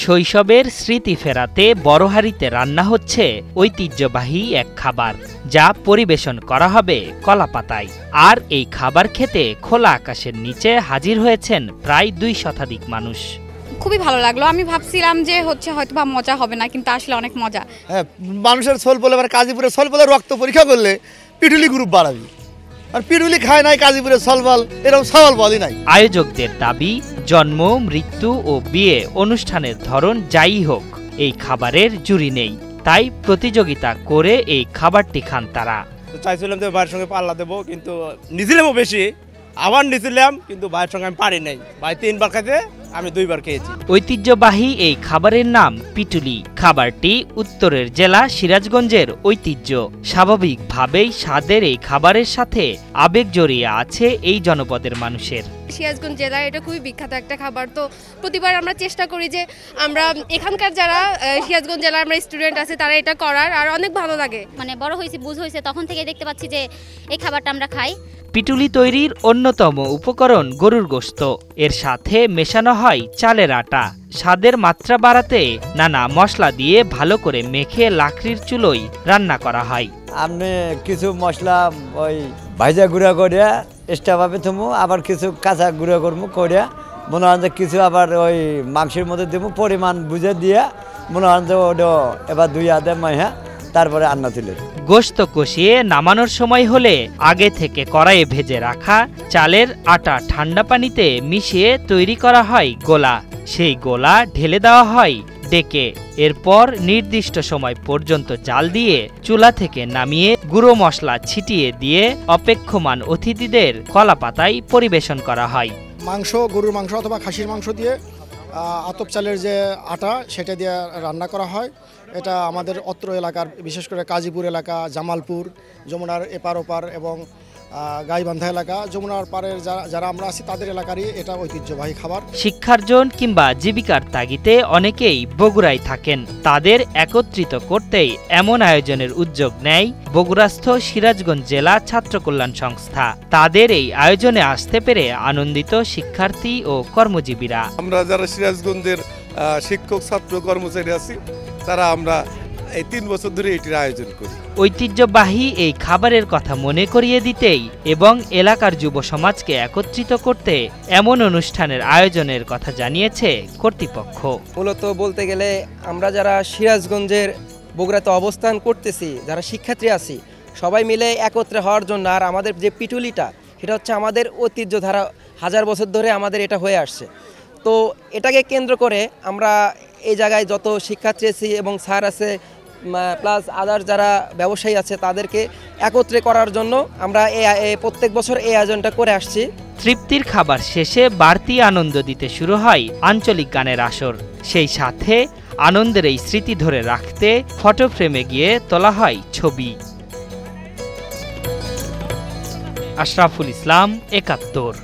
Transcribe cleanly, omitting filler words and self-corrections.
শৈশবের স্মৃতি ফেরাতে বড় হাঁড়িতে রান্না হচ্ছে ঐতিহ্যবাহী এক খাবার, যা পরিবেশন করা হবে কলাপাতায়। আর এই খাবার খেতে খোলা আকাশের নিচে হাজির হয়েছেন প্রায় 2 শতাধিক মানুষ। খুবই ভালো লাগলো। আমি ভাবছিলাম যে হয়তো বা মজা হবে না, কিন্তু আসলে অনেক মজা। হ্যাঁ, মানুষের সোল বলে কাজীপুরের সোল বলে রক্ত পরীক্ষা করলে পিটুলি গ্রুপ বাড়াবি, আর পিটুলি খায় নাই কাজীপুরের সলবল, এরকম সওয়াল বলই নাই। আয়োজকদের দাবি, জন্ম, মৃত্যু ও বিয়ে অনুষ্ঠানের ধরন যাই হোক, এই খাবারের জুরি নেই। তাই প্রতিযোগিতা করে এই খাবারটি খান তারা। চাইছিলাম যে ভাইয়ের সঙ্গে পাল্লা দেবো, কিন্তু নিছিলামও বেশি, আবার নিছিলাম, কিন্তু ভাইয়ের সঙ্গে আমি পারি নাই। ভাই 3 বার খাইতে, আমি 2 বার খেয়েছি। ঐতিহ্যবাহী এই খাবারের নাম পিটুলি। খাবারটি উত্তরের জেলা সিরাজগঞ্জের ঐতিহ্য। স্বাভাবিকভাবেই স্বাদের এই খাবারের সাথে আবেগ জড়িয়ে আছে এই জনপদের মানুষের। সিরাজগঞ্জ জেলায় এটা খুবই বিখ্যাত একটা খাবার। তো প্রতিবার আমরা চেষ্টা করি যে আমরা এখানকার যারা সিরাজগঞ্জ জেলার আমরা স্টুডেন্ট আছে তারা এটা করার, আর অনেক ভালো লাগে। মানে বড় হয়েছে, বুঝ হয়েছে, তখন থেকে দেখতে পাচ্ছি যে এই খাবারটা আমরা খাই। পিটুলি তৈরির অন্যতম উপকরণ গরুর গোশত। এর সাথে মেশানো হয় চালের আটা। স্বাদের মাত্রা বাড়াতে নানা মশলা দিয়ে ভালো করে মেখে লাকড়ির চুলোয় রান্না করা হয়। আপনি কিছু মশলা ওই ভাজা গুঁড়া করিয়া এক্সট্রাভাবে থমু, আবার কিছু কাঁচা গুঁড়া করবো করিয়া মনে হয় যে কিছু আবার ওই মাংসের মধ্যে দেবো, পরিমাণ বুঝে দিয়া মনে হয় যে ওটা এবার 2 হাতে মাইহা তারপরে রান্না তুলে। গোশত কষিয়ে নামানোর সময় হলে আগে থেকে কড়াইয়ে ভেজে রাখা চালের আটা ঠান্ডা পানিতে মিশিয়ে তৈরি করা হয় গোলা। সেই গোলা ঢেলে দেওয়া হয় ডেকে। এরপর নির্দিষ্ট সময় পর্যন্ত জাল দিয়ে চুলা থেকে নামিয়ে গুঁড়ো মশলা ছিটিয়ে দিয়ে অপেক্ষমান অতিথিদের কলাপাতায় পরিবেশন করা হয়। মাংস, গরুর মাংস অথবা খাসির মাংস দিয়ে আতপ চালের যে আটা সেটা দিয়ে রান্না করা হয়। এটা আমাদের অত্র এলাকার, বিশেষ করে কাজীপুর এলাকা, জামালপুর, যমুনার এপার ওপার এবং গাইবান্ধা এলাকা, যমুনার পারের যারা আমরা আছি তাদের এলাকারই এটা ঐতিহ্যবাহী খাবার। শিক্ষার্জন কিংবা জীবিকার তাগিদে অনেকেই বগুড়ায় থাকেন। তাদের একত্রিত করতেই এমন আয়োজনের উদ্যোগ নেয় বগুড়াস্থ সিরাজগঞ্জ জেলা ছাত্র কল্যাণ সংস্থা। তাদের এই আয়োজনে আসতে পেরে আনন্দিত শিক্ষার্থী ও কর্মজীবীরা। আমরা যারা সিরাজগঞ্জের শিক্ষক, ছাত্র, কর্মচারী আছি, তারা আমরা এই 3 বছর ধরে এটির আয়োজন করি। ঐতিহ্যবাহী এই খাবারের কথা মনে করিয়ে দিতেই এবং এলাকার যুব সমাজকে একত্রিত করতে এমন অনুষ্ঠানের আয়োজনের কথা জানিয়েছে কর্তৃপক্ষ। মূলত বলতে গেলে আমরা যারা সিরাজগঞ্জের বগুড়াতে অবস্থান করতেছি, যারা শিক্ষার্থী আছি, সবাই মিলে একত্রে হওয়ার জন্য, আর আমাদের যে পিটুলিটা, সেটা হচ্ছে আমাদের ঐতিহ্য ধারা, 1000 বছর ধরে আমাদের এটা হয়ে আসছে। তো এটাকে কেন্দ্র করে আমরা এই জায়গায় যত শিক্ষার্থী আছি এবং স্যার আছে, প্লাস আদার যারা ব্যবসায়ী আছে, তাদেরকে একত্রে করার জন্য আমরা প্রত্যেক বছর এই আয়োজনটা করে আসছি। তৃপ্তির খাবার শেষে বাড়তি আনন্দ দিতে শুরু হয় আঞ্চলিক গানের আসর। সেই সাথে আনন্দের এই স্মৃতি ধরে রাখতে ফটো ফ্রেমে গিয়ে তোলা হয় ছবি। আশরাফুল ইসলাম, ৭১।